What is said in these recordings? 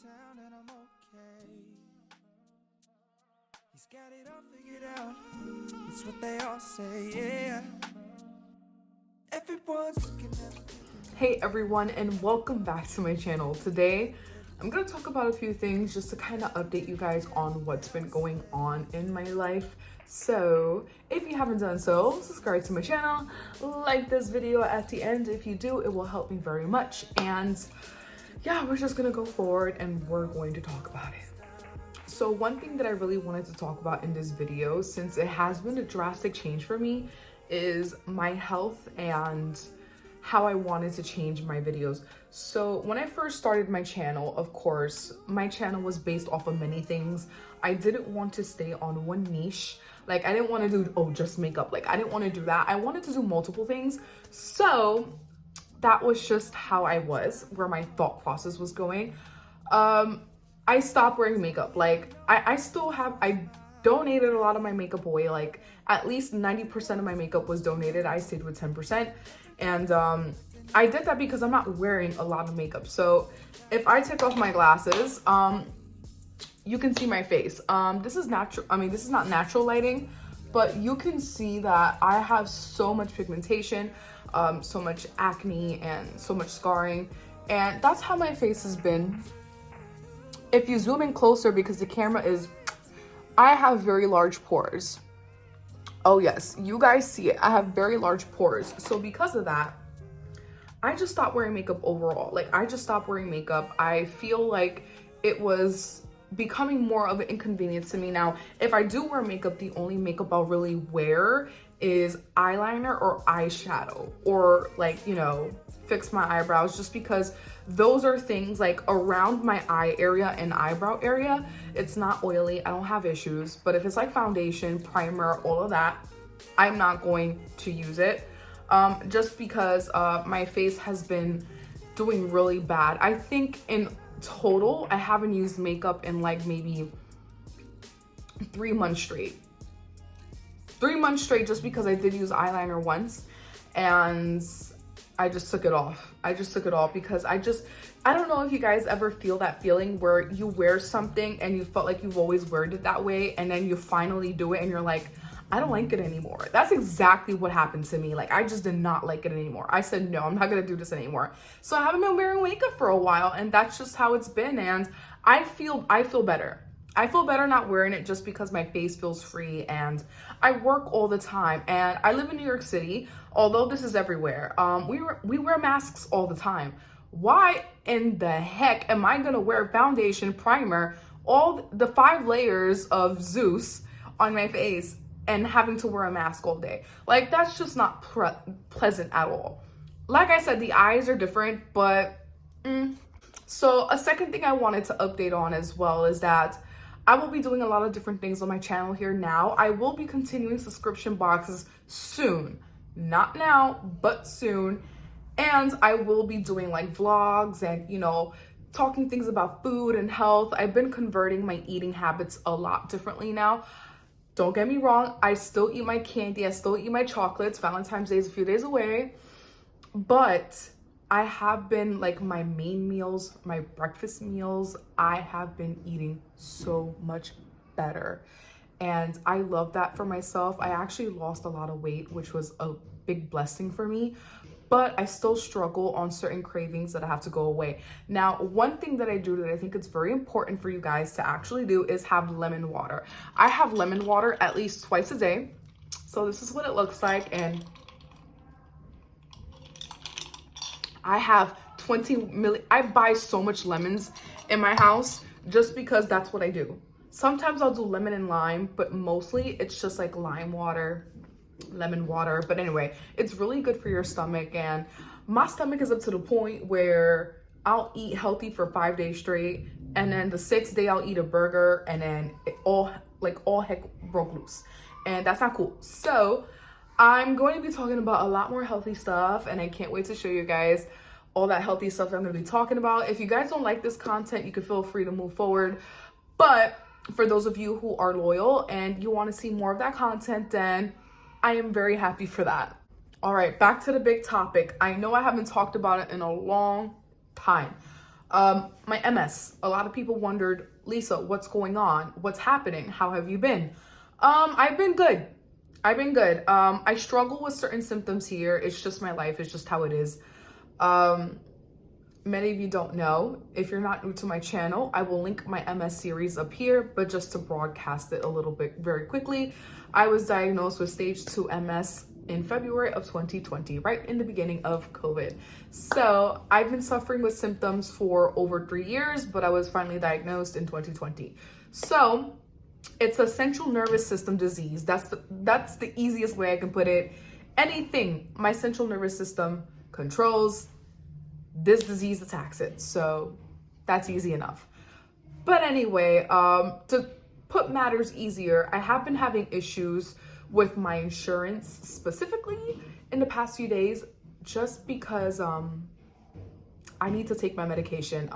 town and I'm okay. He's got it all figured out. It's what they all say, yeah. Everyone's looking at me. Hey everyone, and welcome back to my channel. Today I'm gonna talk about a few things just to kind of update you guys on what's been going on in my life. So if you haven't done so, subscribe to my channel, like this video at the end. If you do, it will help me very much. And yeah, we're just gonna go forward and we're going to talk about it. So one thing that I really wanted to talk about in this video, since it has been a drastic change for me, is my health and how I wanted to change my videos. So when I first started my channel, of course, my channel was based off of many things. I didn't want to stay on one niche. Like I didn't want to do, just makeup. Like I didn't want to do that. I wanted to do multiple things. So that was just how I was, where my thought process was going. I stopped wearing makeup. Like I donated a lot of my makeup away. Like at least 90% of my makeup was donated. I stayed with 10%. And I did that because I'm not wearing a lot of makeup. So if I take off my glasses, you can see my face. This is natural. I mean, this is not natural lighting, but you can see that I have so much pigmentation, so much acne and so much scarring. And that's how my face has been. If you zoom in closer, because the camera is, I have very large pores. Oh yes, you guys see it. I have very large pores. So because of that, I just stopped wearing makeup overall. Like I just stopped wearing makeup. I feel like it was becoming more of an inconvenience to me. Now, if I do wear makeup, the only makeup I'll really wear is eyeliner or eyeshadow, or like, you know, fix my eyebrows, just because those are things like around my eye area and eyebrow area. It's not oily. I don't have issues. But if it's like foundation, primer, all of that, I'm not going to use it. Just because my face has been doing really bad. I think in total, I haven't used makeup in like maybe 3 months straight. 3 months straight, just because I did use eyeliner once and I just took it off. I just took it off because I don't know if you guys ever feel that feeling where you wear something and you felt like you've always worn it that way, and then you finally do it and you're like, I don't like it anymore. That's exactly what happened to me. Like I just did not like it anymore. I said, no, I'm not gonna do this anymore. So I haven't been wearing makeup for a while, and that's just how it's been. And I feel better. I feel better not wearing it, just because my face feels free, and I work all the time, and I live in New York City. Although this is everywhere, we wear masks all the time. Why in the heck am I gonna wear foundation, primer, all the 5 layers of Zeus on my face and having to wear a mask all day? Like that's just not pleasant at all. Like I said, the eyes are different, but So a second thing I wanted to update on as well is that I will be doing a lot of different things on my channel here now. I will be continuing subscription boxes soon. Not now, but soon. And I will be doing like vlogs and, you know, talking things about food and health. I've been converting my eating habits a lot differently now. Don't get me wrong, I still eat my candy, I still eat my chocolates. Valentine's Day is a few days away. But I have been, like, my main meals, my breakfast meals, I have been eating so much better. And I love that for myself. I actually lost a lot of weight, which was a big blessing for me. But I still struggle on certain cravings that I have to go away. Now, one thing that I do that I think it's very important for you guys to actually do is have lemon water. I have lemon water at least twice a day. So this is what it looks like. And I have 20 I buy so much lemons in my house just because that's what I do. Sometimes I'll do lemon and lime, but mostly it's just like lime water, lemon water. But anyway, it's really good for your stomach, and my stomach is up to the point where I'll eat healthy for 5 days straight, and then the 6th day I'll eat a burger, and then all heck broke loose, and that's not cool. So I'm going to be talking about a lot more healthy stuff, and I can't wait to show you guys all that healthy stuff that I'm going to be talking about. If you guys don't like this content, you can feel free to move forward. But for those of you who are loyal and you want to see more of that content, then I am very happy for that. All right, back to the big topic. I know I haven't talked about it in a long time. My MS. A lot of people wondered, Lisa, what's going on? What's happening? How have you been? I've been good. I struggle with certain symptoms here. It's just my life. It's just how it is. Many of you don't know. If you're not new to my channel, I will link my MS series up here, but just to broadcast it a little bit very quickly, I was diagnosed with stage 2 MS in February of 2020, right in the beginning of COVID. So I've been suffering with symptoms for over 3 years, but I was finally diagnosed in 2020. So it's a central nervous system disease. That's the easiest way I can put it. Anything my central nervous system controls, this disease attacks it. So that's easy enough. But anyway, to put matters easier, I have been having issues with my insurance specifically in the past few days, just because I need to take my medication.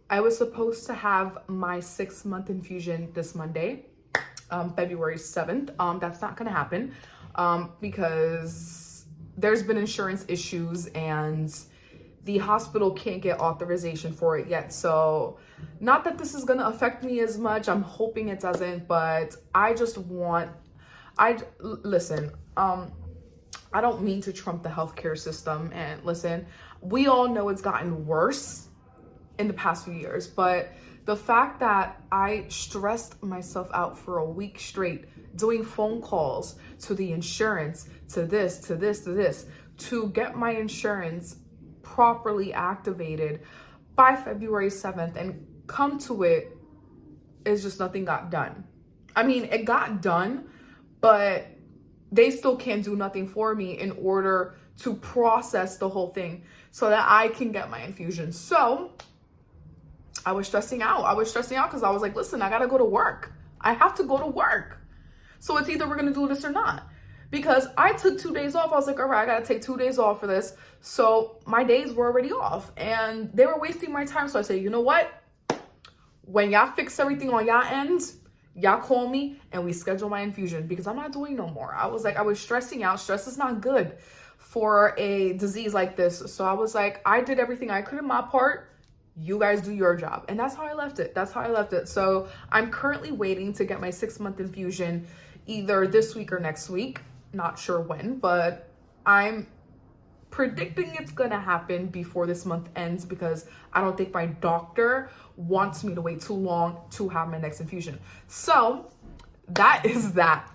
I was supposed to have my 6-month infusion this Monday, February 7th. That's not gonna happen because there's been insurance issues and the hospital can't get authorization for it yet. So not that this is gonna affect me as much, I'm hoping it doesn't, but listen, I don't mean to trump the healthcare system, and listen, we all know it's gotten worse in the past few years, but the fact that I stressed myself out for a week straight doing phone calls to the insurance, to this, to get my insurance properly activated by February 7th and come to it, is just nothing got done. I mean, it got done, but they still can't do nothing for me in order to process the whole thing so that I can get my infusion. So I was stressing out. Because I was like, listen, I gotta go to work. I have to go to work. So it's either we're gonna do this or not. Because I took 2 days off. I was like, all right, I gotta take 2 days off for this. So my days were already off and they were wasting my time. So I said, you know what? When y'all fix everything on y'all end, y'all call me and we schedule my infusion, because I'm not doing no more. I was stressing out. Stress is not good for a disease like this. So I was like, I did everything I could in my part. You guys do your job. And that's how I left it. So I'm currently waiting to get my 6-month infusion either this week or next week. Not sure when, but I'm predicting it's gonna happen before this month ends, because I don't think my doctor wants me to wait too long to have my next infusion. So that is that.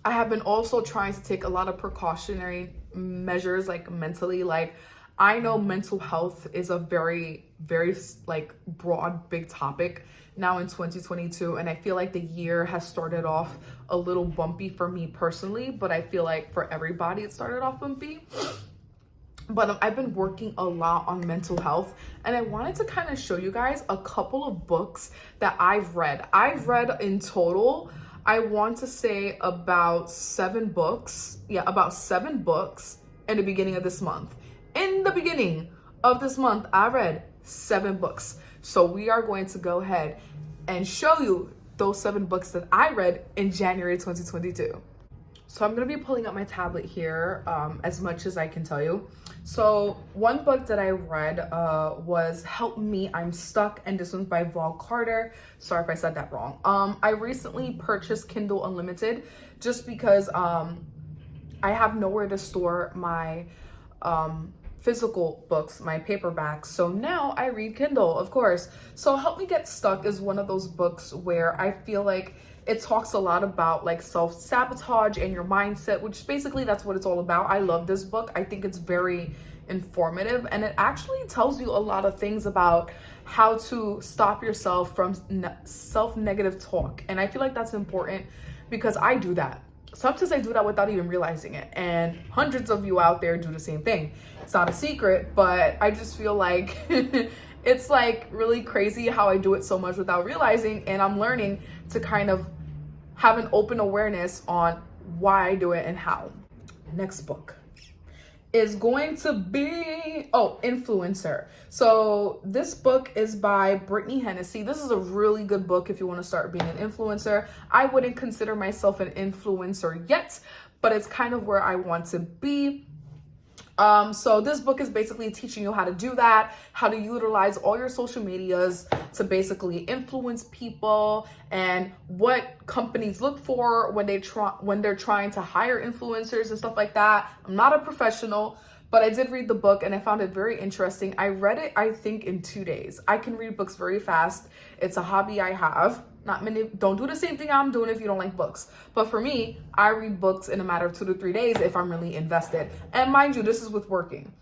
I have been also trying to take a lot of precautionary measures, like mentally. Like, I know mental health is a very, very like broad, big topic now in 2022. And I feel like the year has started off a little bumpy for me personally, but I feel like for everybody it started off bumpy. But I've been working a lot on mental health, and I wanted to kind of show you guys a couple of books that I've read. I've read in total, I want to say about 7 books. Yeah, about 7 books in the beginning of this month. In the beginning of this month, I read 7 books. So we are going to go ahead and show you those 7 books that I read in January 2022. So I'm going to be pulling up my tablet here as much as I can tell you. So one book that I read was Help Me, I'm Stuck, and this one's by Vol Carter. Sorry if I said that wrong. I recently purchased Kindle Unlimited just because I have nowhere to store my physical books, my paperbacks. So now I read Kindle, of course. So Help Me Get Stuck is one of those books where I feel like it talks a lot about like self-sabotage and your mindset, which basically that's what it's all about. I love this book. I think it's very informative, and it actually tells you a lot of things about how to stop yourself from self-negative talk. And I feel like that's important because I do that. Sometimes I do that without even realizing it, and hundreds of you out there do the same thing. It's not a secret, but I just feel like it's like really crazy how I do it so much without realizing, and I'm learning to kind of have an open awareness on why I do it and how. Next book is going to be, Influencer. So this book is by Brittany Hennessy. This is a really good book if you want to start being an influencer. I wouldn't consider myself an influencer yet, but it's kind of where I want to be. So this book is basically teaching you how to do that, how to utilize all your social medias to basically influence people, and what companies look for when they're trying to hire influencers and stuff like that. I'm not a professional, but I did read the book and I found it very interesting. I read it, I think, in 2 days. I can read books very fast. It's a hobby I have. Not many don't do the same thing I'm doing if you don't like books. But for me, I read books in a matter of 2 to 3 days if I'm really invested. And mind you, this is with working.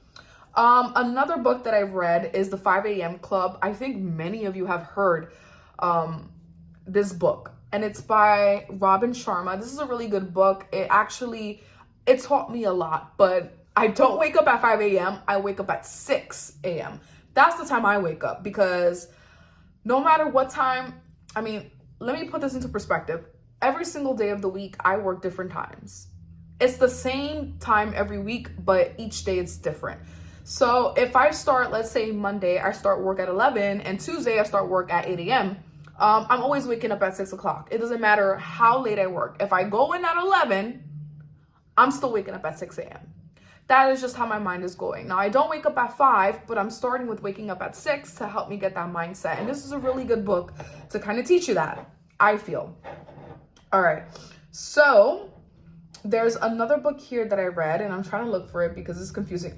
Another book that I've read is The 5 a.m. Club. I think many of you have heard this book, and it's by Robin Sharma. This is a really good book. It taught me a lot, but I don't wake up at 5 a.m. I wake up at 6 a.m. That's the time I wake up, because no matter what time, I mean, let me put this into perspective. Every single day of the week, I work different times. It's the same time every week, but each day it's different. So if I start, let's say Monday, I start work at 11, and Tuesday I start work at 8 a.m., I'm always waking up at 6 o'clock. It doesn't matter how late I work. If I go in at 11, I'm still waking up at 6 a.m. That is just how my mind is going. Now, I don't wake up at 5, but I'm starting with waking up at 6 to help me get that mindset. And this is a really good book to kind of teach you that, I feel. All right. So there's another book here that I read, and I'm trying to look for it because it's confusing.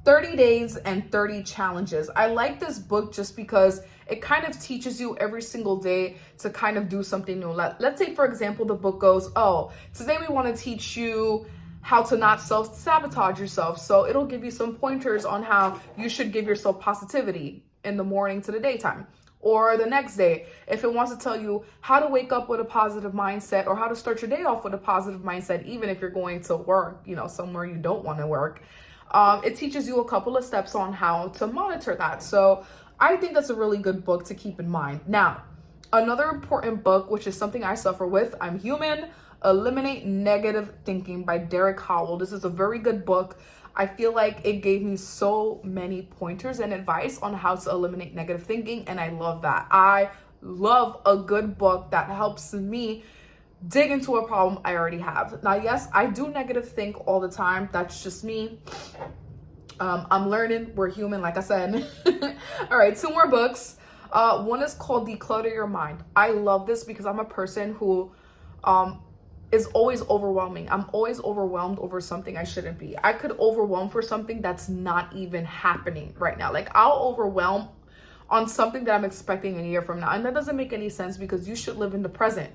30 Days and 30 Challenges. I like this book just because it kind of teaches you every single day to kind of do something new. Let's say, for example, the book goes, today we want to teach you how to not self-sabotage yourself. So it'll give you some pointers on how you should give yourself positivity in the morning to the daytime. Or the next day, if it wants to tell you how to wake up with a positive mindset, or how to start your day off with a positive mindset, even if you're going to work, somewhere you don't want to work. It teaches you a couple of steps on how to monitor that. So I think that's a really good book to keep in mind. Now, another important book, which is something I suffer with, I'm human, Eliminate Negative Thinking by Derek Howell. This is a very good book. I feel like it gave me so many pointers and advice on how to eliminate negative thinking, and I love that. I love a good book that helps me dig into a problem I already have. Now, yes, I do negative think all the time. That's just me. I'm learning. We're human, like I said. All right, 2 more books. One is called Declutter Your Mind. I love this because I'm a person who is always overwhelming. I'm always overwhelmed over something I shouldn't be. I could overwhelm for something that's not even happening right now. Like, I'll overwhelm on something that I'm expecting a year from now. And that doesn't make any sense, because you should live in the present.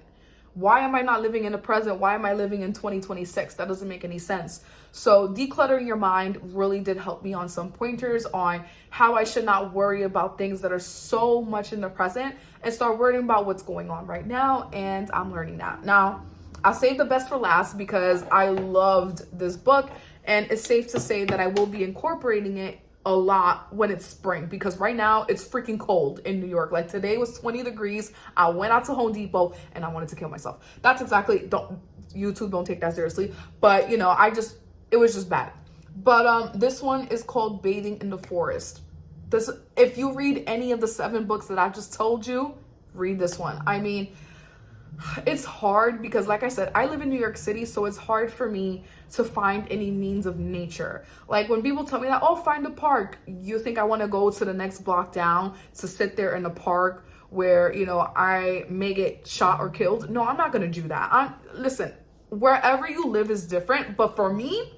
Why am I not living in the present? Why am I living in 2026? That doesn't make any sense. So Decluttering Your Mind really did help me on some pointers on how I should not worry about things that are so much in the present and start worrying about what's going on right now. And I'm learning that. Now, I'll save the best for last because I loved this book, and it's safe to say that I will be incorporating it a lot when it's spring, because right now it's freaking cold in New York. Like, today was 20 degrees. I went out to Home Depot and I wanted to kill myself. That's exactly, YouTube don't take that seriously, but it was just bad. But this one is called Bathing in the Forest. If you read any of the 7 books that I just told you, read this one. I mean, it's hard because, like I said, I live in New York City, so it's hard for me to find any means of nature. Like, when people tell me that, find a park, you think I want to go to the next block down to sit there in a park where, I may get shot or killed? No, I'm not going to do that. Listen, wherever you live is different, but for me,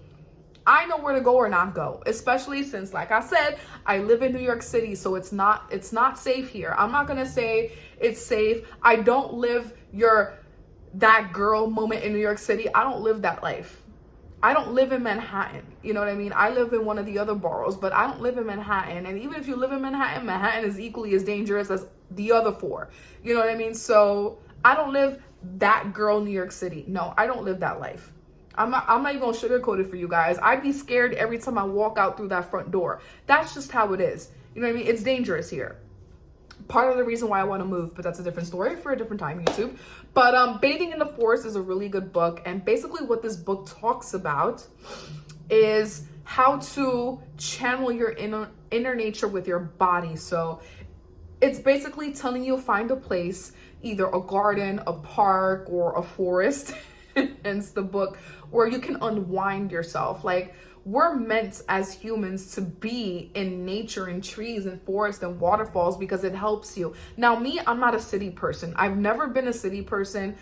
I know where to go or not go, especially since, like I said, I live in New York City, so it's not safe here. I'm not gonna say it's safe. I don't live that girl moment in New York City. I don't live that life. I don't live in Manhattan. You know what I mean? I live in one of the other boroughs, but I don't live in Manhattan. And even if you live in Manhattan, Manhattan is equally as dangerous as the other 4. You know what I mean? So I don't live that girl New York City. No, I don't live that life. I'm not even gonna sugarcoat it for you guys. I'd be scared every time I walk out through that front door. That's just how it is. You know what I mean? It's dangerous here. Part of the reason why I want to move, but that's a different story for a different time, YouTube. But Bathing in the Forest is a really good book. And basically what this book talks about is how to channel your inner nature with your body. So it's basically telling you find a place, either a garden, a park, or a forest, hence the book, where you can unwind yourself. Like, we're meant as humans to be in nature and trees and forests and waterfalls because it helps you. Now, me, I'm not a city person. I've never been a city person.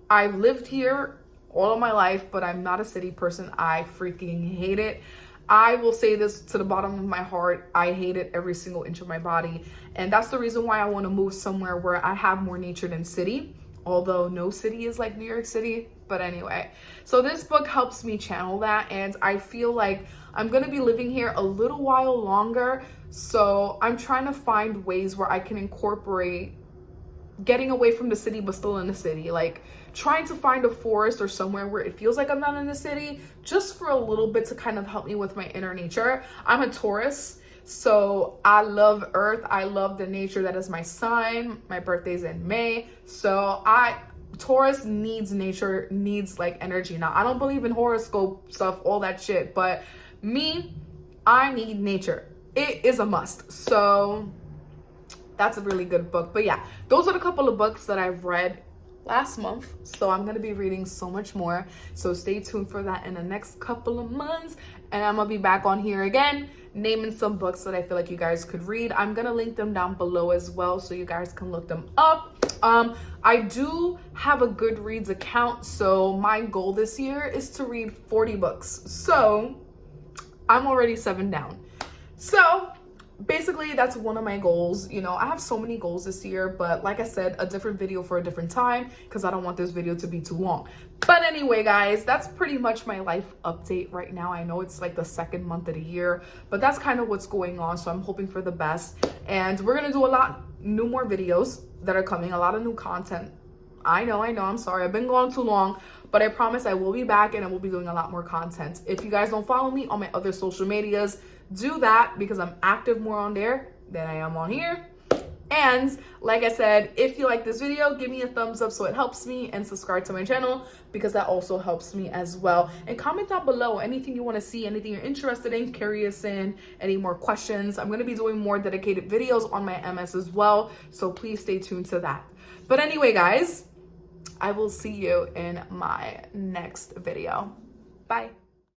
I've lived here all of my life, but I'm not a city person. I freaking hate it. I will say this to the bottom of my heart. I hate it every single inch of my body. And that's the reason why I want to move somewhere where I have more nature than city. Although no city is like New York City. But anyway, so this book helps me channel that. And I feel like I'm going to be living here a little while longer. So I'm trying to find ways where I can incorporate getting away from the city but still in the city, like trying to find a forest or somewhere where it feels like I'm not in the city just for a little bit to kind of help me with my inner nature. I'm a Taurus, so I love earth. I love the nature. That is my sign. My birthday's in May, so Taurus needs nature, needs like energy. Now, I don't believe in horoscope stuff, all that shit, but me, I need nature. It is a must. So that's a really good book. But yeah, those are the couple of books that I've read last month. So I'm going to be reading so much more. So stay tuned for that in the next couple of months. And I'm going to be back on here again, naming some books that I feel like you guys could read. I'm going to link them down below as well, so you guys can look them up. I do have a Goodreads account. So my goal this year is to read 40 books. So I'm already 7 down. So basically, that's one of my goals. You know, I have so many goals this year, but like I said, a different video for a different time because I don't want this video to be too long. But anyway, guys, that's pretty much my life update right now. I know it's like the second month of the year, but that's kind of what's going on. So I'm hoping for the best. And we're going to do a lot more videos that are coming, a lot of new content. I know, I'm sorry. I've been gone too long, but I promise I will be back and I will be doing a lot more content. If you guys don't follow me on my other social medias, do that because I'm active more on there than I am on here. And like I said, if you like this video, give me a thumbs up so it helps me, and subscribe to my channel because that also helps me as well. And comment down below anything you want to see, anything you're interested in, curious in, any more questions. I'm going to be doing more dedicated videos on my MS as well, so please stay tuned to that. But anyway, guys, I will see you in my next video. Bye.